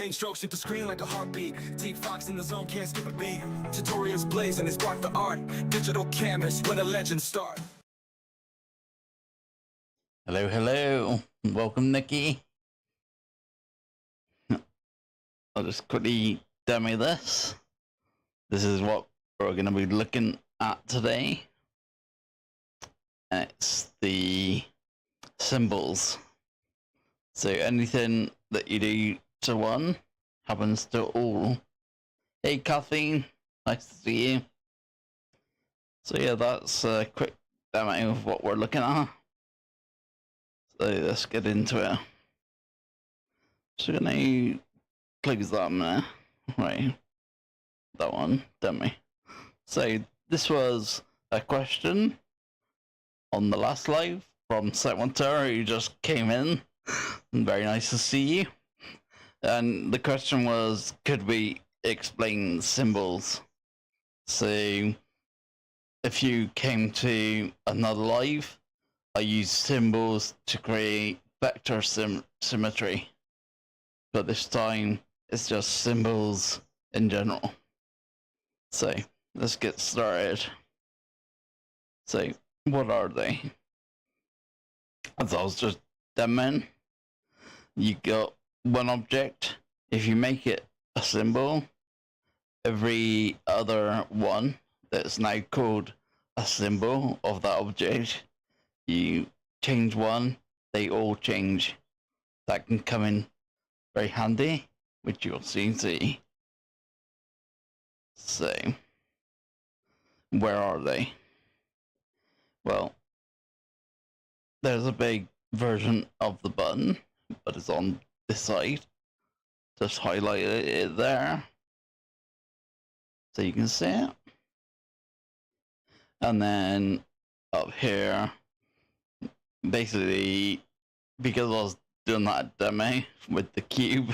Paint strokes hit the screen like a heartbeat. Teek Fox in the zone, can't skip a beat. Tutorials blaze and they spark the art. Digital canvas, where the legends start. Hello, hello. Welcome, Nikki. I'll just quickly demo this. This is what we're going to be looking at today. It's the symbols. So anything that you do to one happens to all. Hey, Kathleen. Nice to see you. So yeah, that's a quick demo of what we're looking at. So let's get into it. So I'm gonna close that in there. Right. That one, demo. So this was a question on the last live from Setwinter, who just came in. Very nice to see you. And the question was, could we explain symbols? So if you came to another live, I use symbols to create vector symmetry, but this time it's just symbols in general. So let's get started. So what are they? As I was just demoing, you got one object. If you make it a symbol, every other one that's now called a symbol of that object, you change one, they all change. That can come in very handy, which you'll soon see. So, where are they? Well, there's a big version of the button, but it's on this side. Just highlight it there, so you can see it. And then up here, basically, because I was doing that demo with the cube,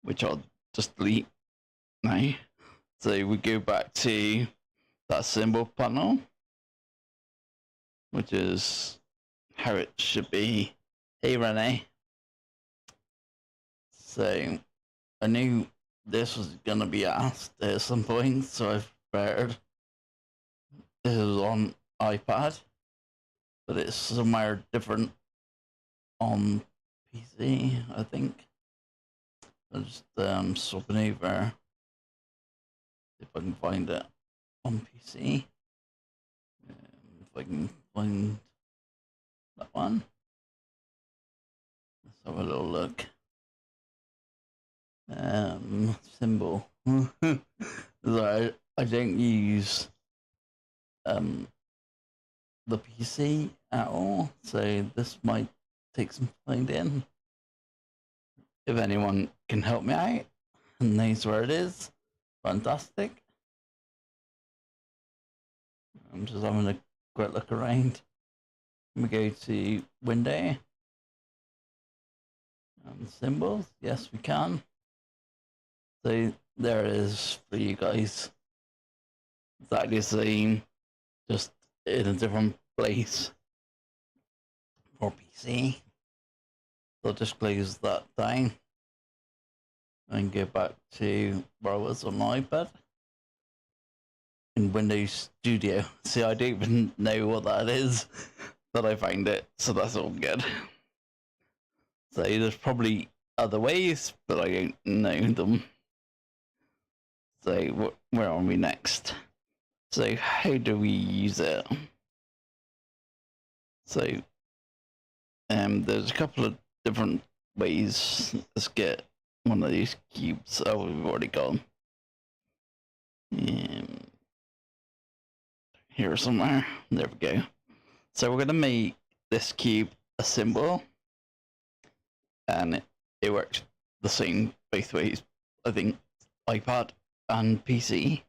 which I'll just delete now. So we go back to that symbol panel, which is how it should be. Hey, Renee. So I knew this was going to be asked at some point, so I've prepared. This is on iPad, but it's somewhere different on PC, I think. I'll just swapping over, if I can find it on PC. If I can find that one. Let's have a little look. Symbol. So I don't use the PC at all, so this might take some finding. If anyone can help me out and knows where it is, fantastic. I'm just having a quick look around. Let me go to window and symbols. Yes, we can. So there it is for you guys. Exactly the same, just in a different place for PC. So I'll just close that down and go back to where I was on my iPad in Windows Studio. See, I don't even know what that is, but I found it, so that's all good. So there's probably other ways, but I don't know them. So where are we next? So how do we use it? So there's a couple of different ways. Let's get one of these cubes. Oh, we've already got them. Here somewhere. There we go. So we're gonna make this cube a symbol, and it works the same both ways. I think iPad and PC.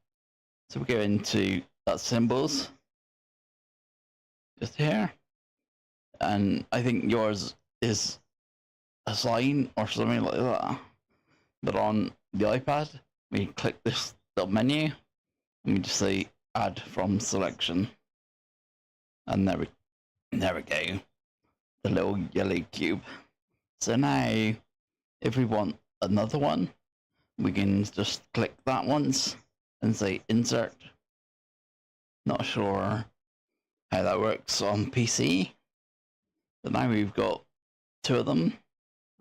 So we go into that symbols, just here, and I think yours is a sign or something like that. But on the iPad, we click this little menu, and we just say add from selection, and there we go, the little yellow cube. So now, if we want another one, we can just click that once and say insert. Not sure how that works on PC, but now we've got two of them.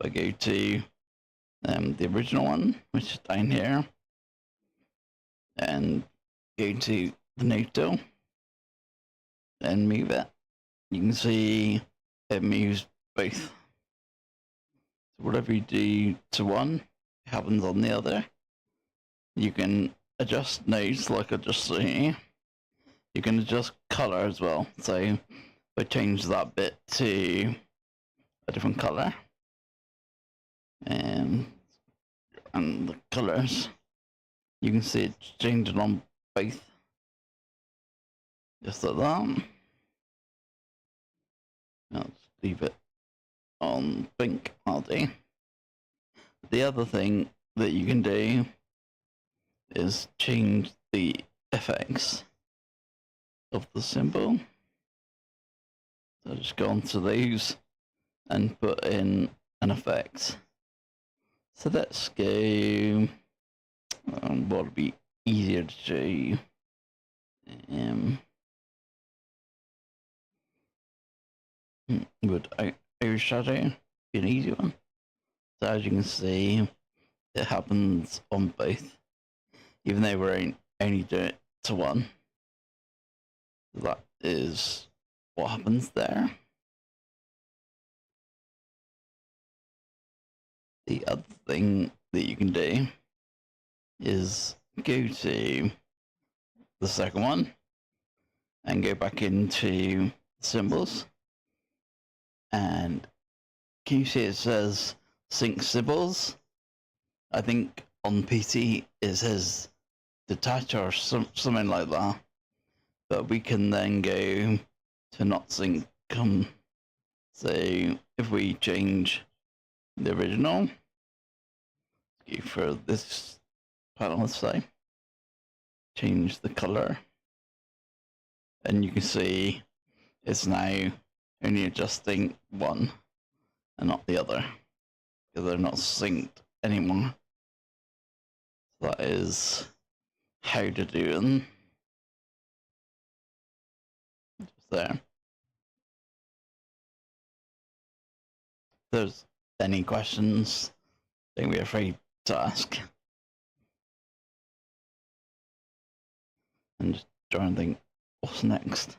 I go to the original one, which is down here, and go to the node tool and move it. You can see it moves both. So whatever you do to one happens on the other. You can adjust nodes like I just saw here. You can adjust color as well. So if I change that bit to a different color, and the colors, you can see it changing on both. Just like that. Let's leave it on pink, I'll do. The other thing that you can do is change the effects of the symbol. So just go onto those and put in an effect. So let's go, what would be easier to do? Would overshadow be an easy one? So as you can see, it happens on both, even though we're only doing it to one. That is what happens there. The other thing that you can do is go to the second one and go back into symbols, and can you see it says sync symbols? I think on PC it says detach or something like that, but we can then go to not sync. So if we change the original, go for this panel, let's say, change the color, and you can see it's now only adjusting one and not the other, because they're not synced anymore. So that is how to do them. Just there. If there's any questions, don't be afraid to ask. And just try and think what's next.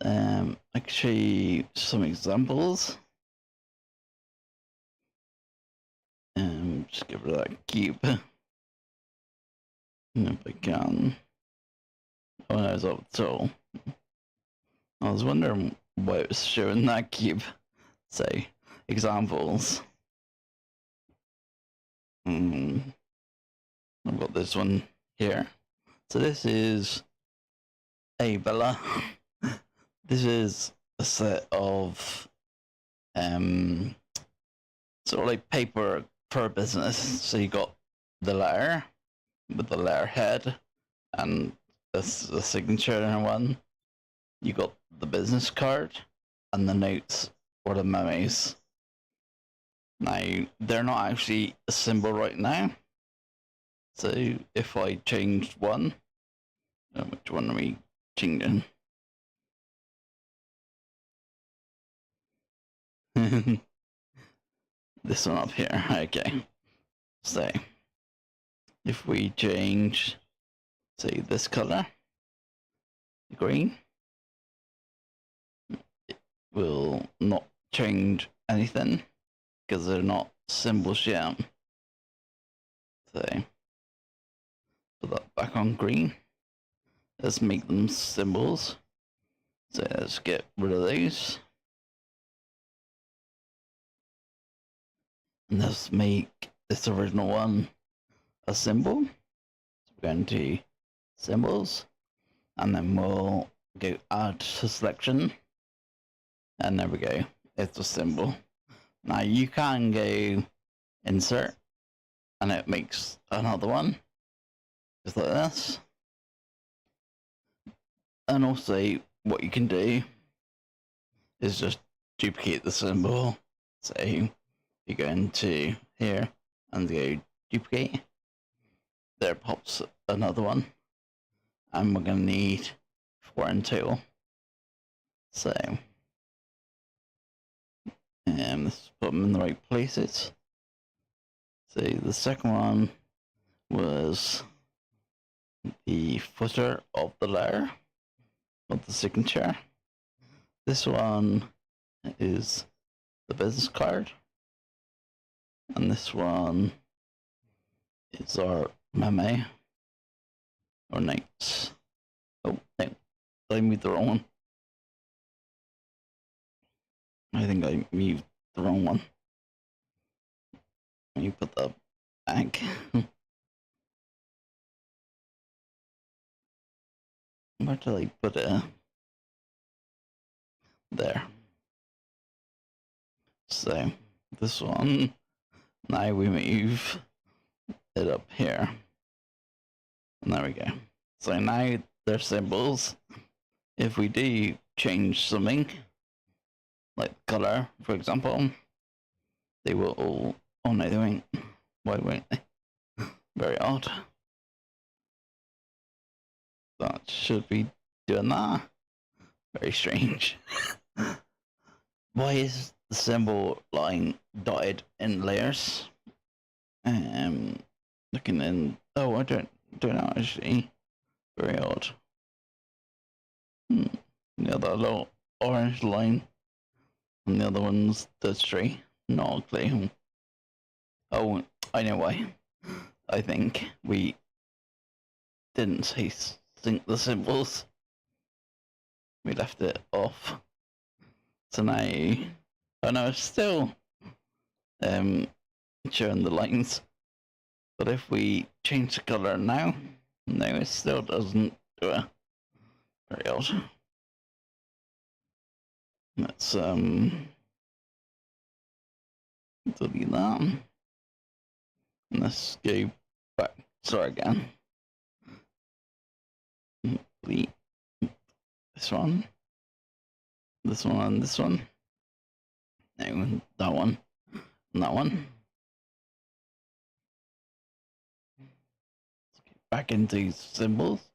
I can show you some examples. Just get rid of that cube. And if I can. Oh no, it's up till. I was wondering why it was showing that cube. So, examples. I've got this one here. So this is a Bella. This is a set of sort of like paper for a business. So you got the letter with the letter head, and this is the signature in one. You got the business card and the notes or the memos. Now they're not actually a symbol right now. So if I changed one, which one are we changing? This one up here. Okay. So if we change, say, this color, green, it will not change anything because they're not symbols yet. So put that back on green. Let's make them symbols. So let's get rid of those. And let's make this original one a symbol. So we're going to symbols, and then we'll go add to selection. And there we go. It's a symbol. Now you can go insert, and it makes another one, just like this. And also, what you can do is just duplicate the symbol. So you go into here and go duplicate. There pops another one. And we're going to need 4 and 2. So, let's put them in the right places. So the second one was the footer of the letter of the signature. This one is the business card. And this one is our memo or notes. Oh, no, I moved the wrong one. I think I moved the wrong one. Let me put that back. Where did I put it? There. So, this one, now we move it up here. And there we go. So now they're symbols. If we do change something, like color, for example, they will all, oh no, they won't. Why won't they? Very odd. That should be doing that. Very strange. Why is the symbol line dotted in layers? Looking in, oh, I don't know actually. Very odd. Yeah, that little orange line. And the other one's the tree. Not clear. Oh, I know why. I think we didn't sync the symbols. We left it off. So now, oh no, it's still showing the lines. But if we change the color now, no, it still doesn't do it. Very odd. Let's delete that. And let's go back. Sorry again. Delete this one. This one and this one. No, that one. And that one. Back into symbols.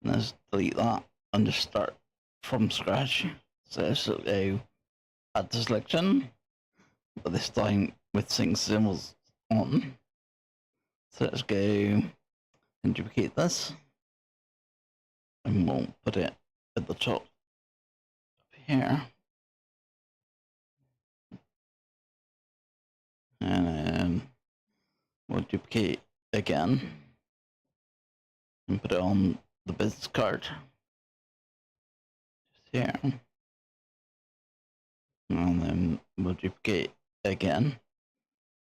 And let's delete that and just start from scratch. So let's go add to selection, but this time with sync symbols on. So let's go and duplicate this, and we'll put it at the top up here. And then we'll duplicate again and put it on the business card. Just here. And then we'll duplicate again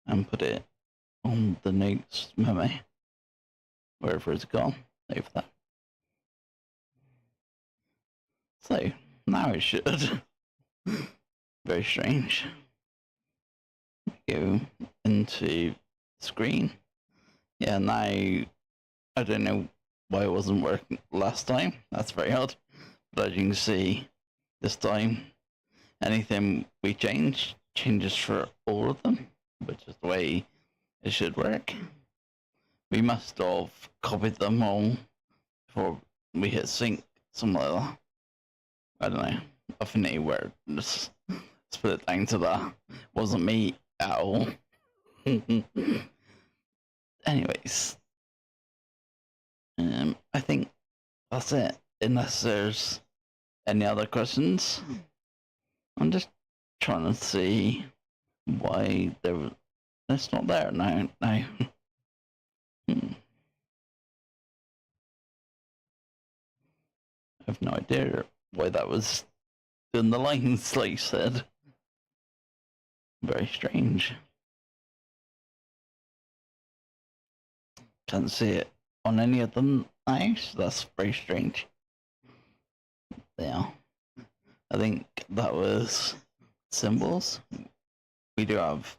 and put it on the notes memo. Wherever it's gone, over there. So now it should. Very strange. Go into screen. Yeah, now I don't know why it wasn't working last time. That's very odd. But as you can see, this time anything we change changes for all of them, which is the way it should work. We must have copied them all before we hit sync, something like that. I don't know. Affinity where just split it down to that. Wasn't me at all. Anyways, I think that's it. Unless there's any other questions, I'm just trying to see why it's not there now. I have no idea why that was doing the lines, like you said. Very strange. Can't see it on any of them now, so that's very strange. Yeah. I think that was symbols. We do have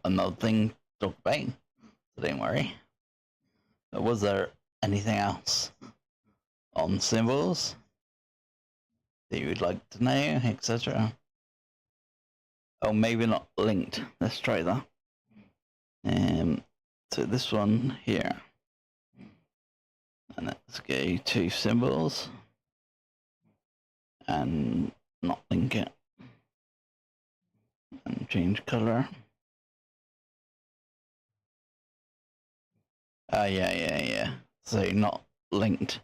another thing to talk about, so don't worry. But was there anything else on symbols that you would like to know, etc.? Oh, maybe not linked. Let's try that. So this one here, and let's go to symbols and not link it, and change color. Yeah. So not linked,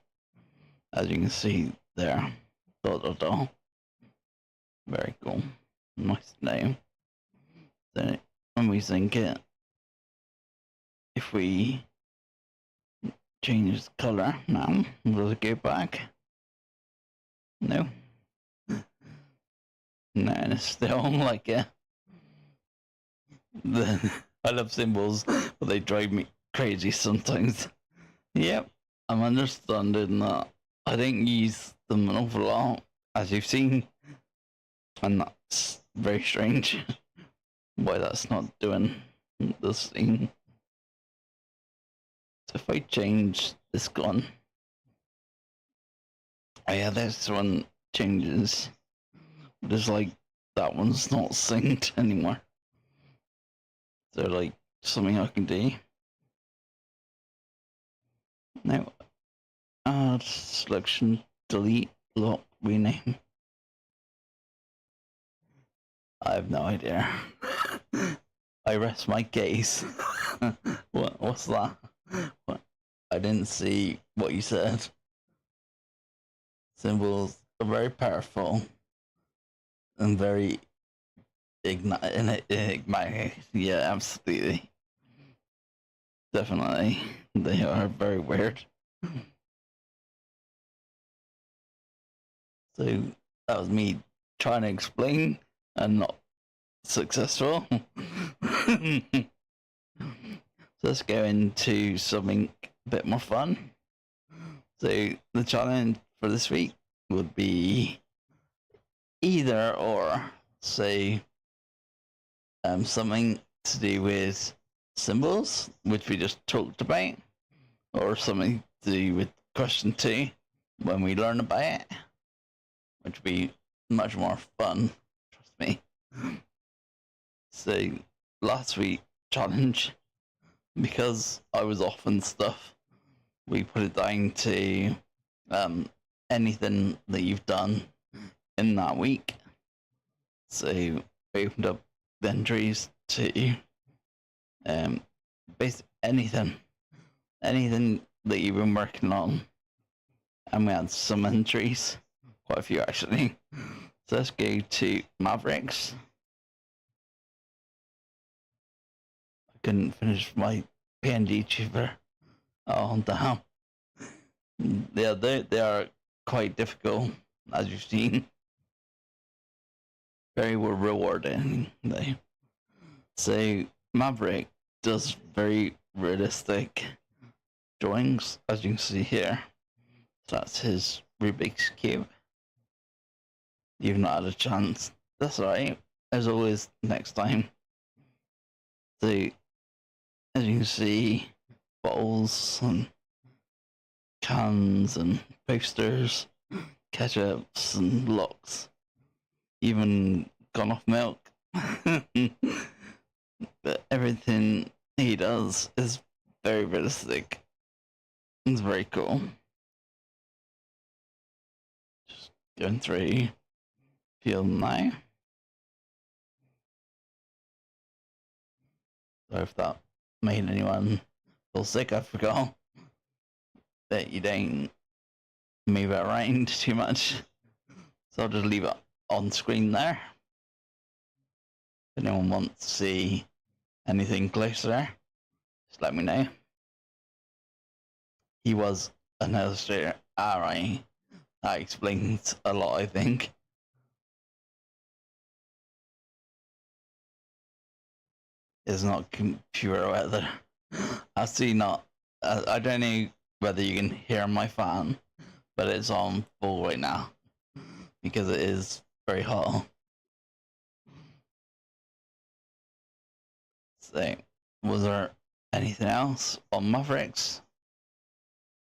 as you can see there. Very cool. Nice name. Then when we sync it, if we change the color now, will it go back? No. No, it's still like it. I love symbols, but they drive me crazy sometimes. Yep, I'm understanding that I don't use them an awful lot, as you've seen, and that's very strange. Why that's not doing this thing. So if I change this one, oh yeah, this one changes. There's like that one's not synced anymore. So like something I can do. Now add selection, delete, lock, rename. I have no idea. I rest my case. What's that? What? I didn't see what you said. Symbols are very powerful and very enigmatic. Yeah, absolutely. Definitely. They are very weird. So that was me trying to explain and not successful. So let's go into something a bit more fun. So the challenge for this week would be either or, say something to do with symbols, which we just talked about, or something to do with question 2 when we learn about it, which would be much more fun, trust me. So last week challenge, because I was off and stuff, we put it down to anything that you've done in that week. So we opened up the entries to basically anything that you've been working on, and we had some entries, quite a few actually. So let's go to Mavericks. I couldn't finish my PNG tuber. Oh damn. Yeah, they are quite difficult, as you've seen. Very rewarding. So Maverick does very realistic drawings, as you can see here. So that's his Rubik's Cube. You've not had a chance. That's alright. As always, next time. So, as you can see, bottles and cans and posters, ketchups and locks. Even gone off milk. But everything he does is very realistic. It's very cool. Just going through field now. So if that made anyone feel sick, I forgot that you don't move it around too much. So I'll just leave it on screen there. If anyone wants to see anything closer, just let me know. He was an illustrator. Alright, that explains a lot, I think. It's not computer weather. I see not. I don't know whether you can hear my fan, but it's on full right now because it is very hot. So, was there anything else on Mavericks?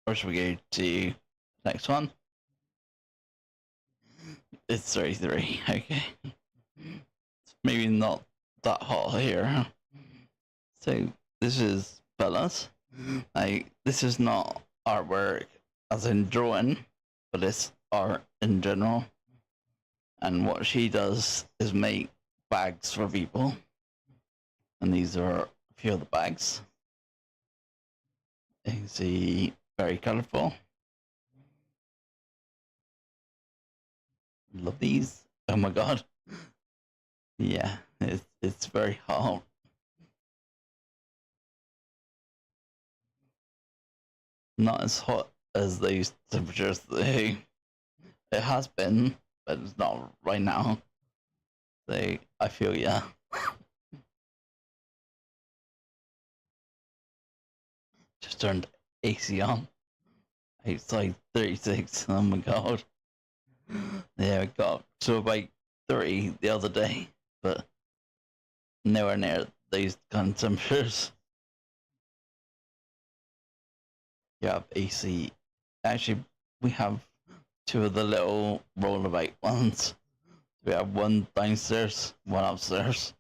Or should we go to next one? It's 33, okay. It's maybe not that hot here. So this is Bella's. This is not artwork as in drawing, but it's art in general. And what she does is make bags for people. And these are a few of the bags. You can see very colourful. Love these. Oh my god. Yeah, it's very hot. Not as hot as these temperatures. It has been, but it's not right now. I feel yeah. Just turned AC on. It's like 36. Oh my god. Yeah, I got to about 3 the other day, but nowhere near these kind of temperatures. You have AC. Actually, we have 2 of the little rollabout ones. We have one downstairs, one upstairs.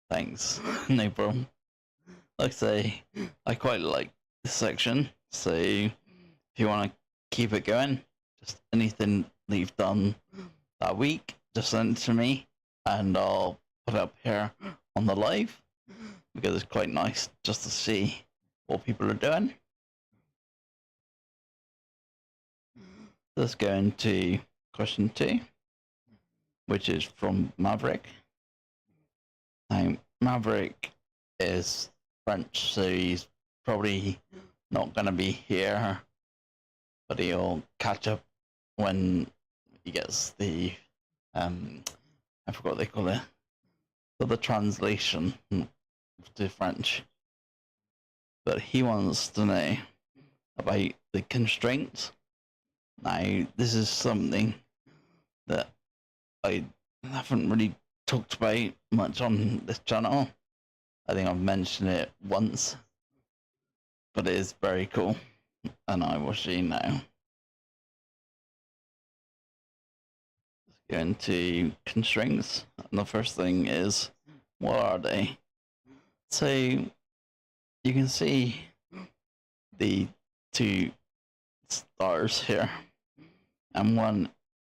Thanks, no problem. Like I say, I quite like this section, so if you want to keep it going, just anything that you've done that week, just send it to me, and I'll put it up here on the live, because it's quite nice just to see what people are doing. Let's go into question 2, which is from Maverick. Now, Maverick is French, so he's probably not going to be here, but he'll catch up when he gets the I forgot what they call it, but the translation to French. But he wants to know about the constraints. Now, this is something that I haven't really talked about much on this channel. I think I've mentioned it once, but it is very cool, and I will show you now. Let's go into constraints, and the first thing is, what are they? So you can see the 2 stars here, and one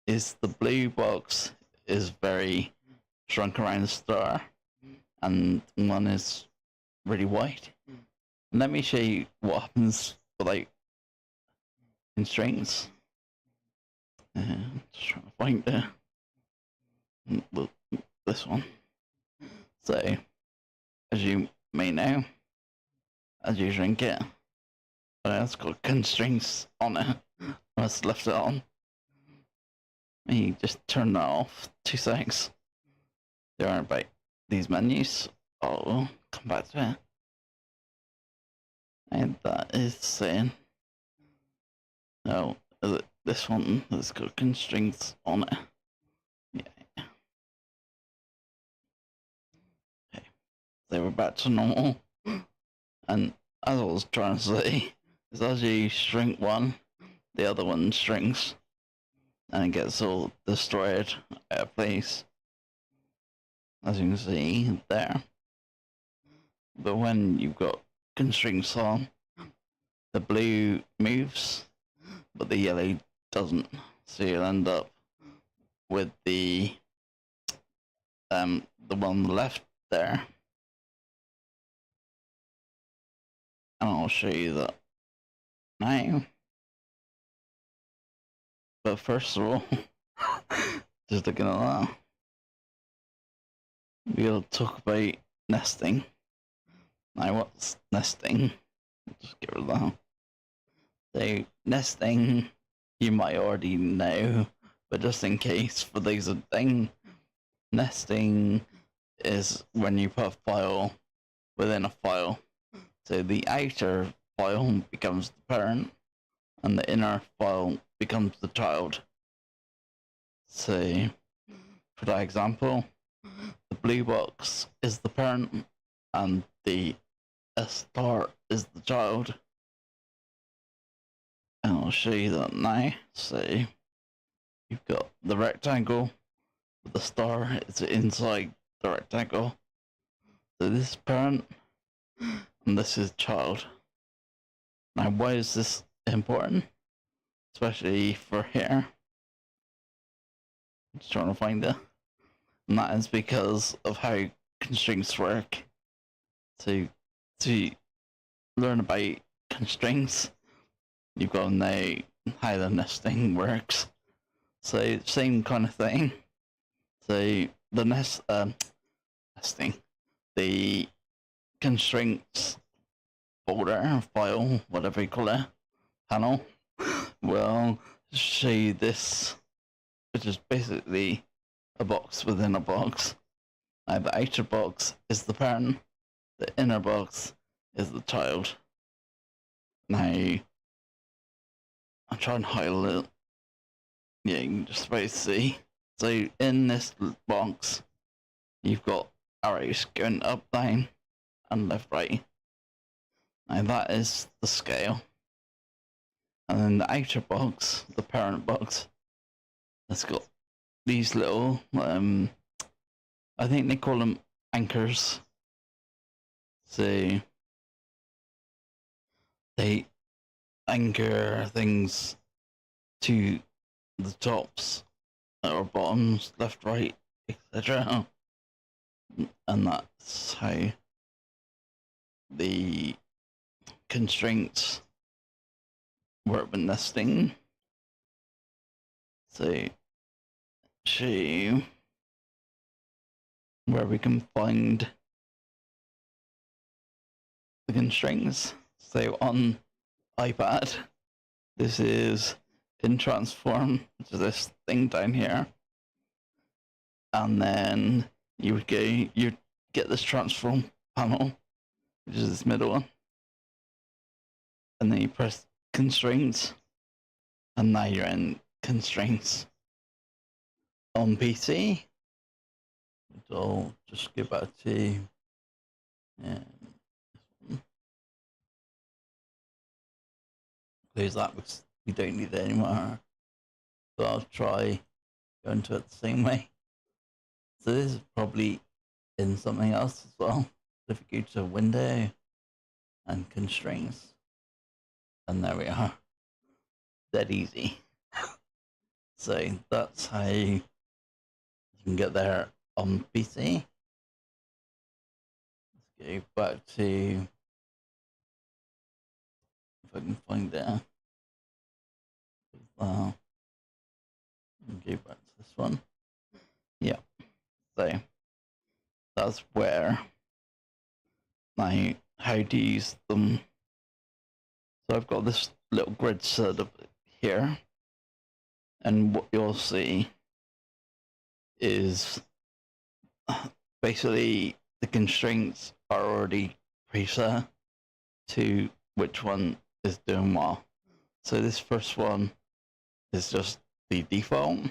is the blue box is very shrunk around the star, and one is really white. And let me show you what happens for like constraints. Just trying to find this one. So, as you may know, as you shrink it, it's got constraints on it. I just left it on. You just turn that off. 2 seconds. There are about these menus. I'll come back to it. And that is saying, no, this one that's got constraints on it. Yeah. Okay. So we're back to normal. And as I was trying to say, is as you shrink one, the other one shrinks, and it gets all destroyed out of place, as you can see there. But when you've got constraints on, the blue moves, but the yellow doesn't. So you'll end up with the one on the left there. And I'll show you that now. But first of all, just looking at that, we'll talk about nesting. Now, what's nesting? Just get rid of that. So, nesting, you might already know, but just in case, for those that don't, nesting is when you put a file within a file. So the outer file becomes the parent, and the inner file becomes the child. So, for that example, the blue box is the parent, and the star is the child. And I'll show you that now. So, you've got the rectangle, the star is inside the rectangle. So this is parent, and this is child. Now, why is this important? Especially for here. Just trying to find it. And that is because of how constraints work. So, to learn about constraints, you've got to know how the nesting works. So, same kind of thing. So, the nesting, the constraints folder, file, whatever you call it, panel, will show you this, which is basically a box within a box. Now, the outer box is the parent, the inner box is the child. Now, I'm trying to highlight it. Yeah, you can just about see. So, in this box, you've got arrows going up, down, and left, right. Now, that is the scale. And then the outer box, the parent box, has got these little, I think they call them anchors. So they anchor things to the tops or bottoms, left, right, etc. And that's how the constraints work with nesting. So show you where we can find the constraints. So on iPad, this is in transform, which is this thing down here. And then you would get this transform panel, which is this middle one. And then you press constraints, and now you're in constraints. On PC, I'll just go back to close that because we don't need it anymore. So I'll try going to it the same way. So this is probably in something else as well. So if you go to window and constraints, and there we are. Dead easy. So that's how you can get there on PC. Let's go back to, if I can find it. Go back to this one. Yeah. So that's where now how to use them. So I've got this little grid set up here, and what you'll see is basically the constraints are already preset to which one is doing what. So this first one is just the default,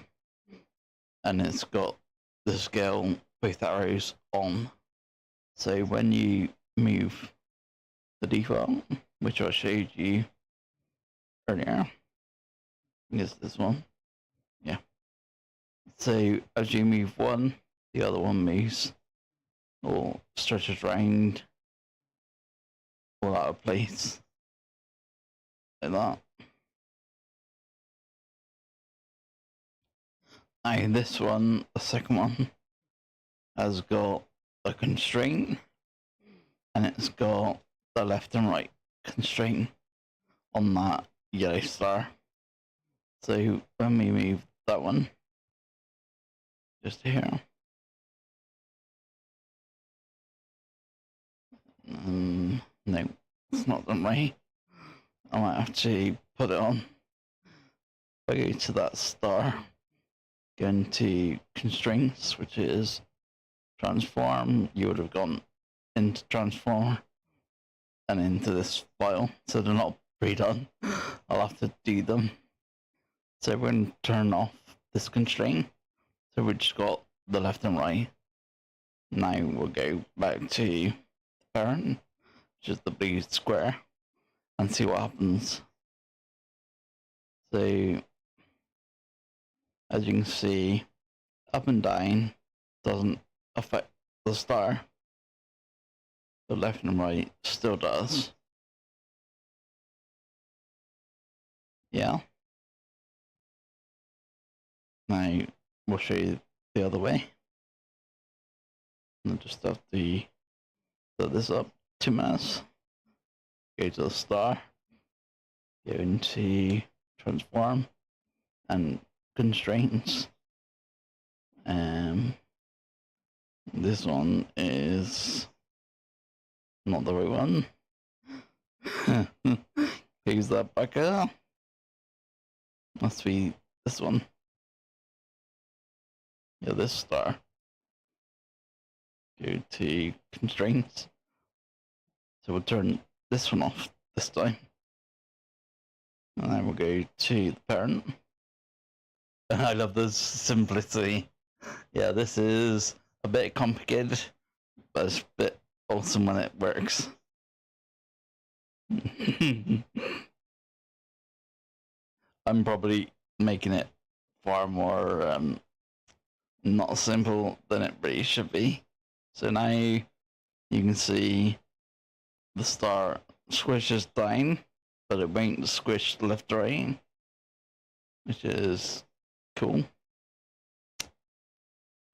and it's got the scale, both arrows on. So when you move the default, which I showed you earlier, I guess this one, yeah. So as you move one, the other one moves or stretches around all out of place like that. Now this one, the second one, has got a constraint, and it's got the left and right constraint on that yellow star. So when we move that one, just here, no, it's not the right. I might have to put it on. If I go to that star, go into constraints, which is transform, you would have gone into transform and into this file. So they're not pre-done. I'll have to do them. So we're going to turn off this constraint. So we've just got the left and right. Now we'll go back to the parent, which is the blue square, and see what happens. So as you can see, up and down doesn't affect the star. the left and right still does. Yeah. Now we'll show you the other way. And just have to set this up 2 minutes. Go to the star. Go into transform and constraints. This one is not the right one. Use that back up. Must be this one. Yeah, this star. Go to constraints. So we'll turn this one off this time. And then we'll go to the parent. I love this simplicity. Yeah, this is a bit complicated, but it's a bit awesome when it works. I'm probably making it far more not simple than it really should be. So now you can see the star squishes down, but it won't squish left or right, which is cool.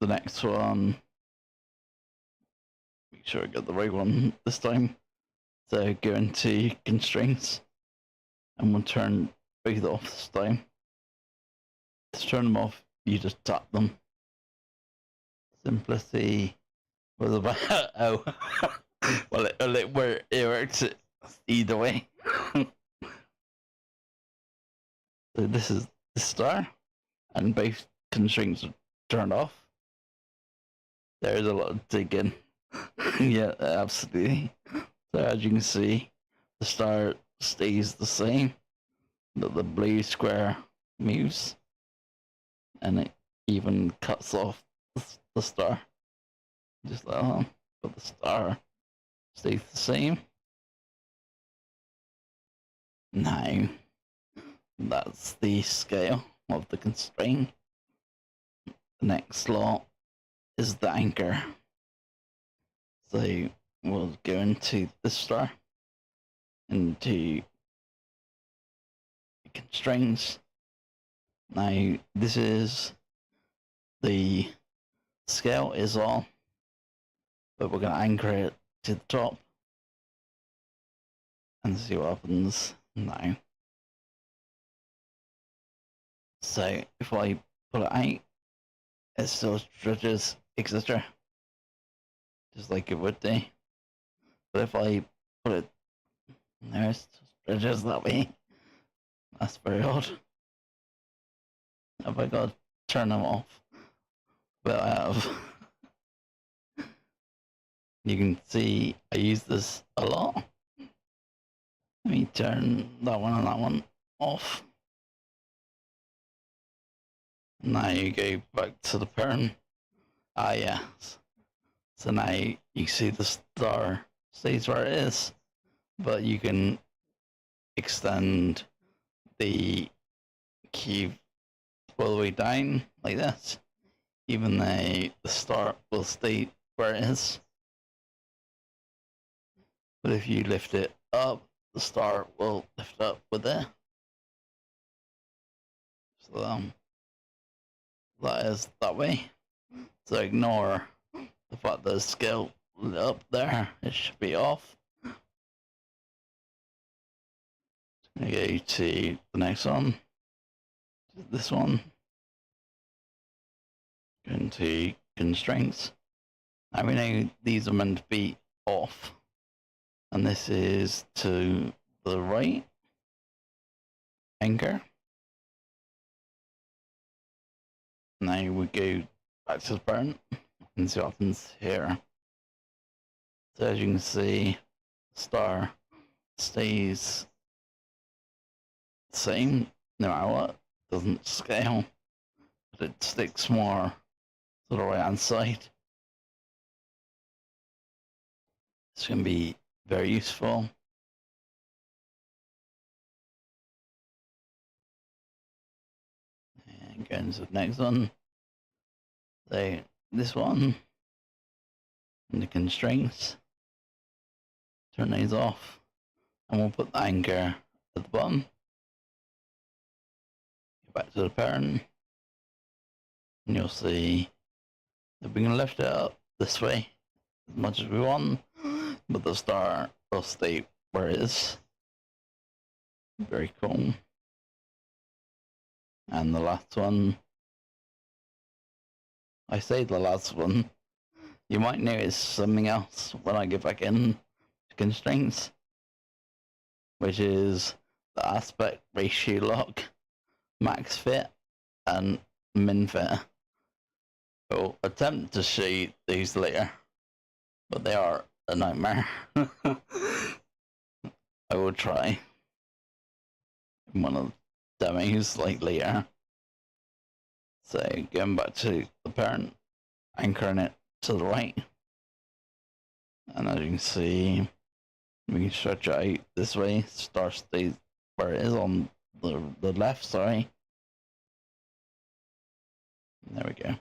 The next one, make sure I get the right one this time. So go into constraints, and we'll turn both off this time. To turn them off, you just tap them. Simplicity was about oh well it works either way. So this is the star, and both constraints are turned off. There's a lot of digging. Yeah, absolutely. So as you can see, the star stays the same, but the blue square moves, and it even cuts off the star. Just like that, but the star stays the same. Now, that's the scale of the constraint. The next slot is the anchor. So we'll go into the star, into constraints. Now this is the scale is on, but we're going to anchor it to the top and see what happens now. So if I pull it out, it still stretches, etc. Just like it would do. But if I put it there, it stretches that way. That's very odd. Have I got to turn them off? But I have. You can see I use this a lot. Let me turn that one and that one off. Now you go back to the parent. Ah, yes. So now you see the star stays where it is, but you can extend the cube all the way down like this, even though the star will stay where it is. But if you lift it up, the star will lift up with it. So that is that way. So ignore the fact that the scale up there, it should be off. I'm going to go to the next one, this one. Go into constraints. Now we know these are meant to be off, and this is to the right. Anchor. Now we go back to the parent and see what happens here. So as you can see, star stays the same no matter what. Doesn't scale, but it sticks more to the right hand side. It's going to be very useful. And going to the next one. So this one, and the constraints. turn these off, and we'll put the anchor at the bottom. Go back to the parent, and you'll see that we can lift it up this way as much as we want, but the star will stay where it is. Very cool. And the last one, I say the last one, you might notice something else when I get back in to constraints, which is the aspect ratio lock, max fit, and min fit. I'll attempt to show you these later, but they are a nightmare. I will try in one of the demos like later. So going back to the parent, anchoring it to the right, and as you can see, we can stretch it out this way. Star stays where it is on the left, sorry. There we go.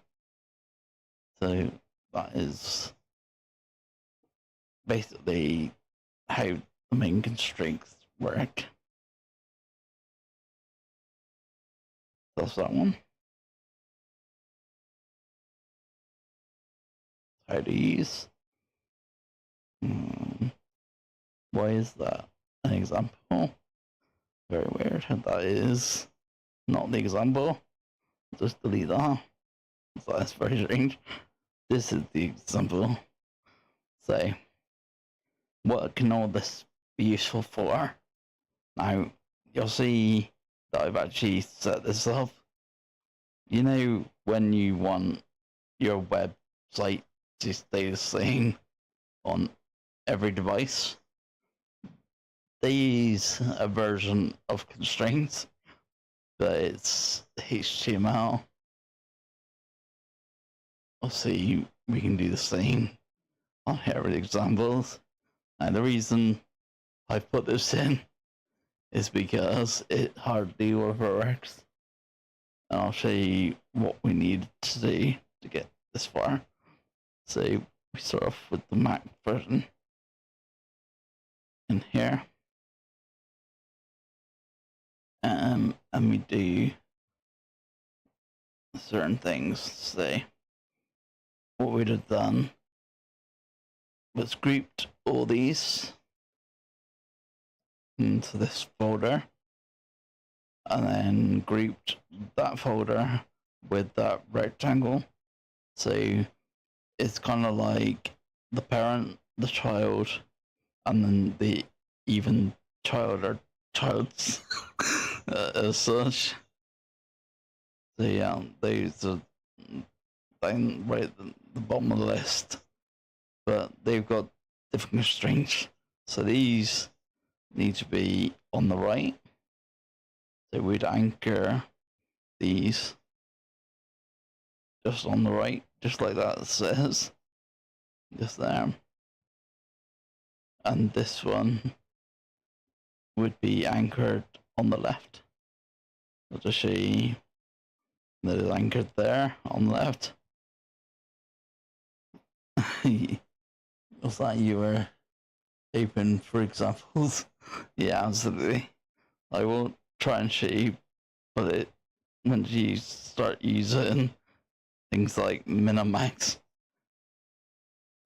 So that is basically how the main constraints work. That's that one. How to use. Why is that an example? Very weird. That is not the example. Just delete that. So that's very strange. This is the example. So, what can all this be useful for? Now, you'll see that I've actually set this up. You know, when you want your website to stay the same on every device, they use a version of constraints, but it's HTML. I'll see we can do the same on here with examples. And the reason I've put this in is because it hardly ever works. And I'll show you what we need to do to get this far. So we start off with the Mac version in here. And we do certain things. So what we'd have done was grouped all these into this folder, and then grouped that folder with that rectangle. So it's kind of like the parent, the child, and then the even child or childs as such. So yeah, those are down right at the bottom of the list, but they've got different constraints. So these need to be on the right. So we'd anchor these just on the right, just like that says, just there. And this one would be anchored on the left. I'll just show you that it's anchored there on the left. Was that you were open for examples? Yeah, absolutely. I will try and show you, but it once you start using things like min-max,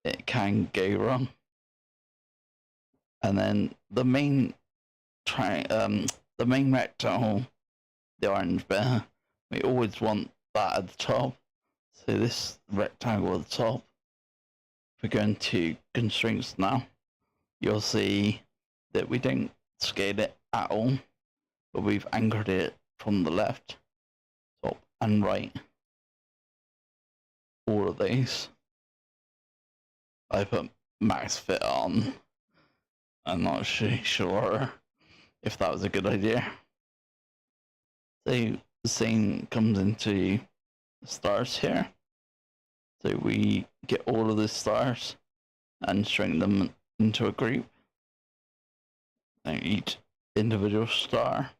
it can go wrong. And then the main rectangle, the orange bit, we always want that at the top. So this rectangle at the top, if we go into constraints now, you'll see that we don't scale it at all, but we've anchored it from the left, top and right. All of these. I put max fit on. I'm not sure if that was a good idea. So the same comes into the stars here. So we get all of the stars and string them into a group. Now each individual star,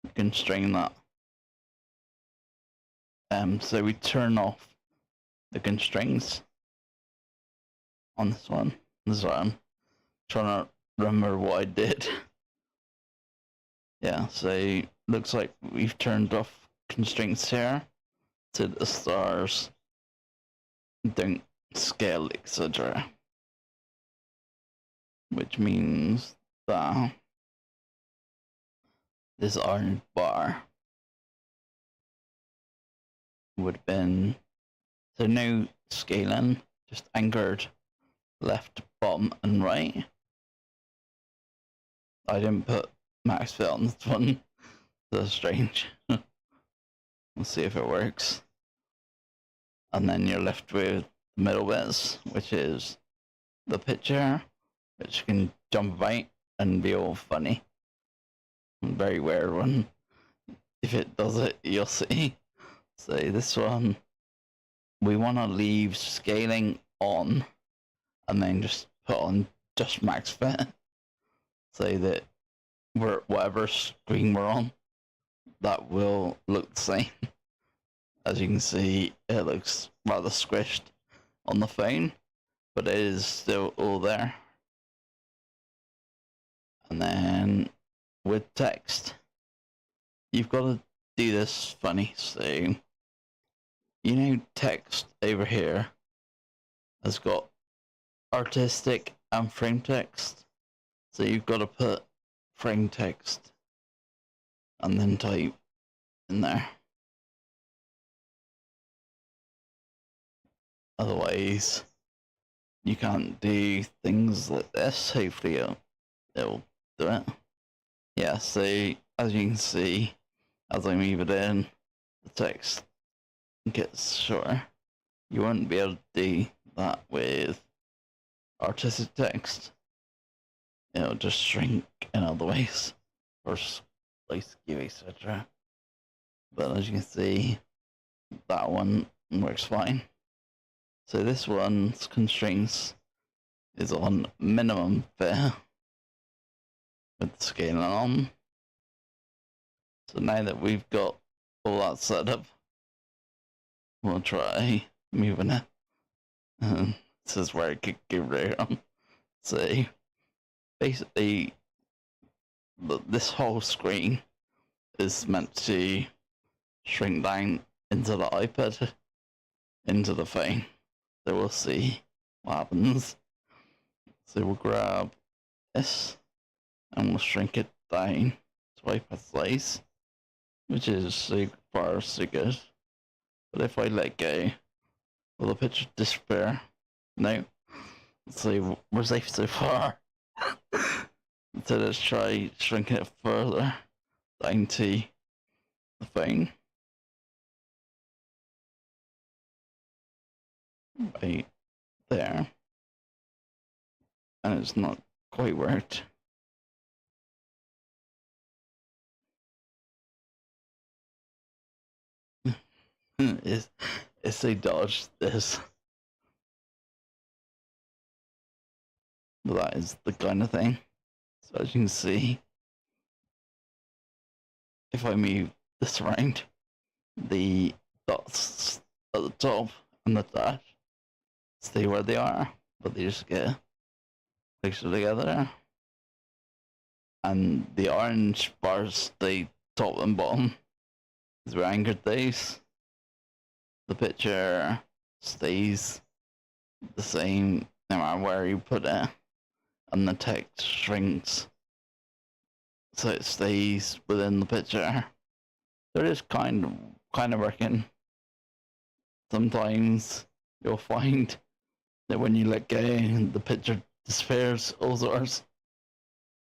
you can string that. So we turn off the constraints on this one. This is what I'm trying to remember what I did. Yeah, so looks like we've turned off constraints here to the stars don't scale, etc. Which means that this orange bar would have been, so no scaling, just anchored left, bottom, and right. I didn't put max fit on this one. That's strange. We'll see if it works. And then you're left with the middle bits, which is the picture, which can jump about and be all funny. Very weird one. If it does it, you'll see. So this one, we want to leave scaling on and then just put on just max fit so that whatever screen we're on, that will look the same. As you can see, it looks rather squished on the phone, but it is still all there. And then with text, you've got to do this funny. So, you know, text over here has got artistic and frame text. So you've got to put frame text and then type in there. Otherwise, you can't do things like this. Hopefully it'll do it. Yeah, so as you can see, as I move it in, the text gets shorter. You won't be able to do that with artistic text. It'll just shrink in other ways, or slice skew, etc. But as you can see, that one works fine. So this one's constraints is on minimum fit with the scaling on. So now that we've got all that set up, we'll try moving it. This is where it could go wrong. So basically, this whole screen is meant to shrink down into the iPad, into the phone. So we'll see what happens. So we'll grab this and we'll shrink it down to iPad size, which is so far so good. But if I let go, will the picture disappear? No. So we're safe so far. So let's try shrinking it further down to the phone. Right there. And it's not quite worked. It's a dodge this. But that is the kind of thing. So as you can see, if I move this around, the dots at the top and the dash stay where they are, but they just get closer together. And the orange bars stay top and bottom as we anchored these. The picture stays the same no matter where you put it, and the text shrinks so it stays within the picture. So it is kind of working. Sometimes you'll find that when you let go, the picture disappears, all sorts.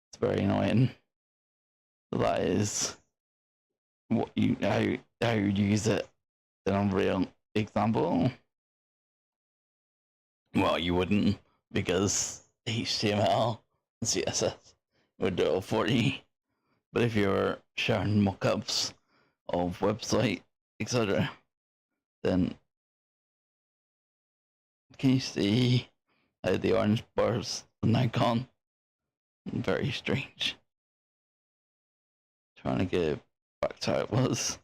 It's very annoying. So that is what how you use it in a real example. Well, you wouldn't, because HTML and CSS would do it for you. But if you're sharing mockups of website, etc., then can you see how the orange bars are now gone? Very strange. Trying to get it back to how it was.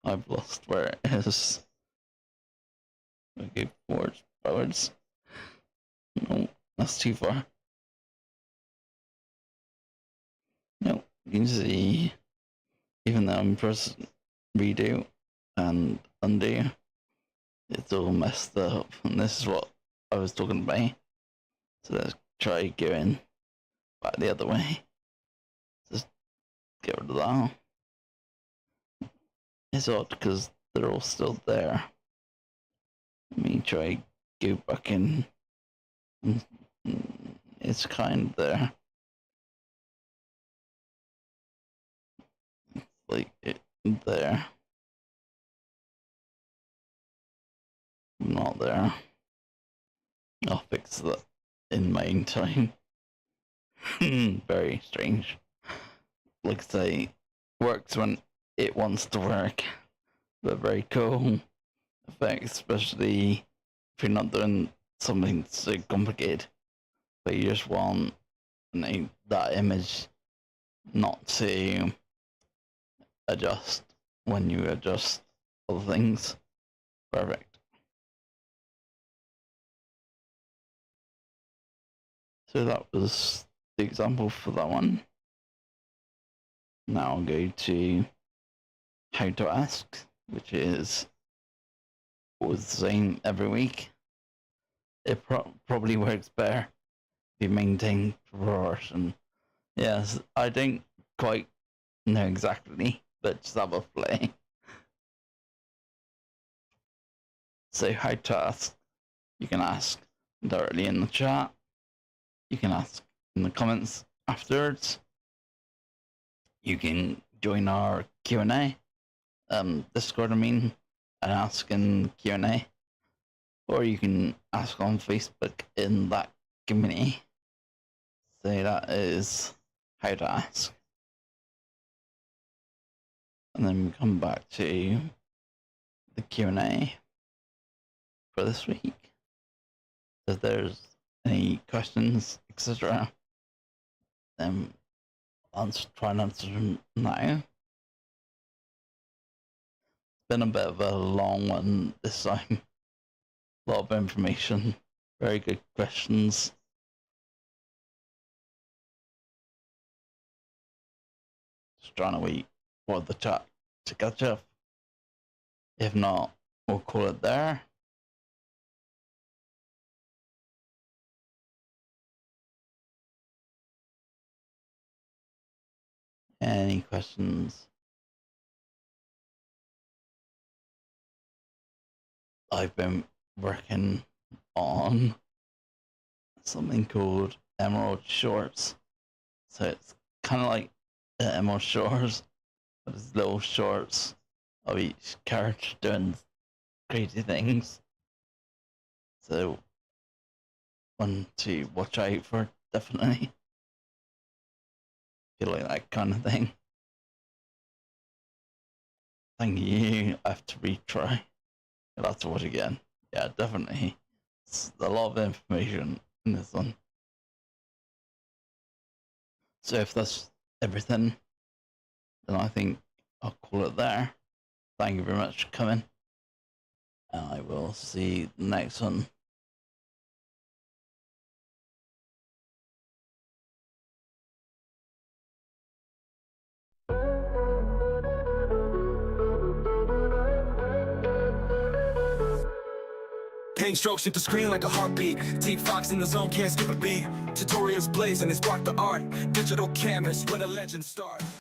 I've lost where it is. Okay, forwards. No, that's too far. No, you can see, even though I'm press redo and undo, it's all messed up. And this is what I was talking about. So let's try going back the other way. Just get rid of that. It's odd because they're all still there. Let me try go back in. It's kind of there. Like it there. Not there. I'll fix that in my own time. Very strange. Like I say, works when it wants to work. But very cool effect, especially if you're not doing something so complicated. But you just want that image not to adjust when you adjust other things. Perfect. So that was the example for that one. Now I'll go to how to ask, which is always the same every week. It probably works better if you maintain proportion. Yes, I don't quite know exactly, but just have a play. So how to ask, you can ask directly in the chat. You can ask in the comments afterwards. You can join our Q&A, Discord, and ask in Q&A. Or you can ask on Facebook in that community. So that is how to ask. And then we come back to the Q&A for this week. So if there's any questions, etc., then I'll try and answer them now. It's been a bit of a long one this time. A lot of information, very good questions. Just trying to wait for the chat to catch up. If not, we'll call it there. Any questions? I've been working on something called Emerald Shorts. So it's kind of like the Emerald Shores, but it's little shorts of each character doing crazy things. So one to watch out for, definitely. Feel like that kind of thing. Thank you. I have to retry. I'll have to watch again. Yeah, definitely. It's a lot of information in this one. So if that's everything, then I think I'll call it there. Thank you very much for coming. And I will see the next one. Paint strokes hit the screen like a heartbeat. Teek Fox in the zone, can't skip a beat. Tutorials blaze and they spark the art. Digital canvas, when a legend starts.